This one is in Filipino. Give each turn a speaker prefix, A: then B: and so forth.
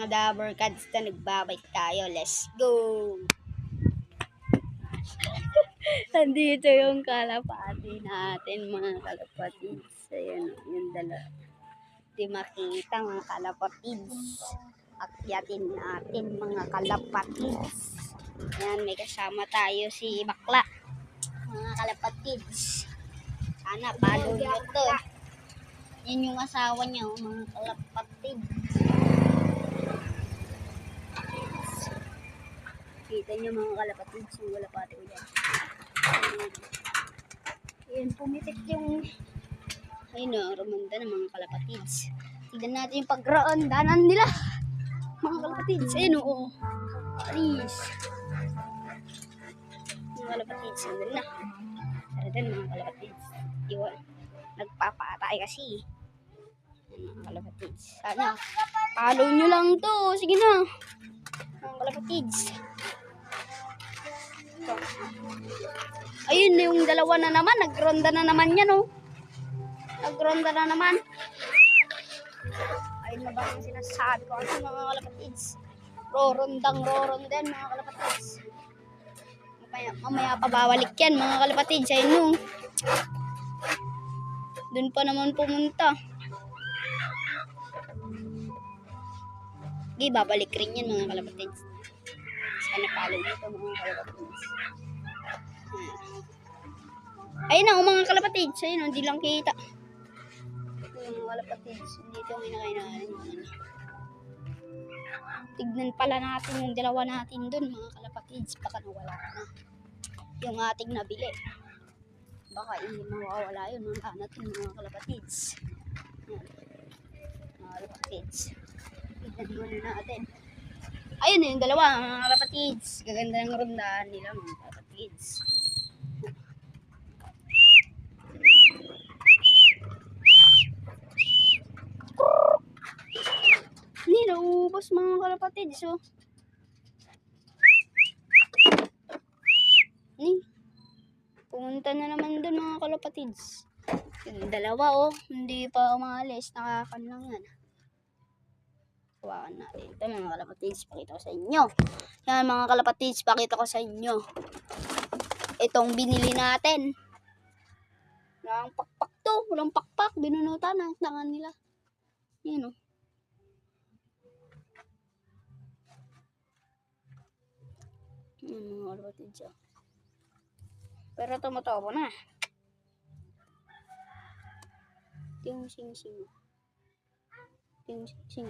A: mga Dabber Cats na nagbabike tayo. Let's go! Nandito yung kalapati natin, mga kalapatids. Ayan, yung dalawa. Di makita mga kalapatids. Akyatin natin mga kalapatids. Ayan, may kasama tayo si Bakla. Mga kalapatids. Sana follow nyo to. Yan yung asawa niya, mga kalapatids. Kita nyo mga kalapatids, yung kalapati ko dyan. Ayan, pumitik yung rumanda ng mga kalapatids. Tignan natin yung pagrandanan nila. Mga kalapatids, ayan o. Alis. Mga kalapatids, andun na. Tara mga kalapatids. Iwan. Nagpapatay kasi. Mga kalapatids. Sana, follow nyo lang to. Sige na. Mga kalapatids. Ayun, yung dalawa na naman. Nagronda na naman yan, oh. Nagronda na naman. Ayun na ba yung sinasabi ko kasi mga kalapatids. Rorondan, mga kalapatids. Mamaya pabawalik yan, mga kalapatids. Ayun, no. Doon pa naman pumunta. Di, babalik rin yan, mga kalapatids. Sana follow dito, mga kalapatids. Ayun na, mga kalapatids. Ayun, hindi lang kita. Mga kalapatids, dito ang inakainaan. Tignan pala natin yung dalawa natin dun, mga kalapatids. Baka nawala na yung ating nabili. Baka mawawala yun. Wala natin mga kalapatids. Mga kalapatids. Tignan muna natin. Ayun na yung dalawa, mga kalapatids. Gaganda ng rundaan nila, mga kalapatids. Hindi, naubos mga kalapatids, oh. Pumunta na naman doon mga kalapatids. Yung dalawa, oh. Hindi pa umalis. Nakakan lang yan. Hawakan natin. Ito mga kalapatids. Pakita ko sa inyo. Yan mga kalapatids. Pakita ko sa inyo. Itong binili natin. Walang pakpak to. Walang pakpak. Binunutan ang tangan nila. Yan, oh. Yan mga kalapatids, oh. Pero tumatawa na. Ito yung sing-sing. Ito yung sing-sing.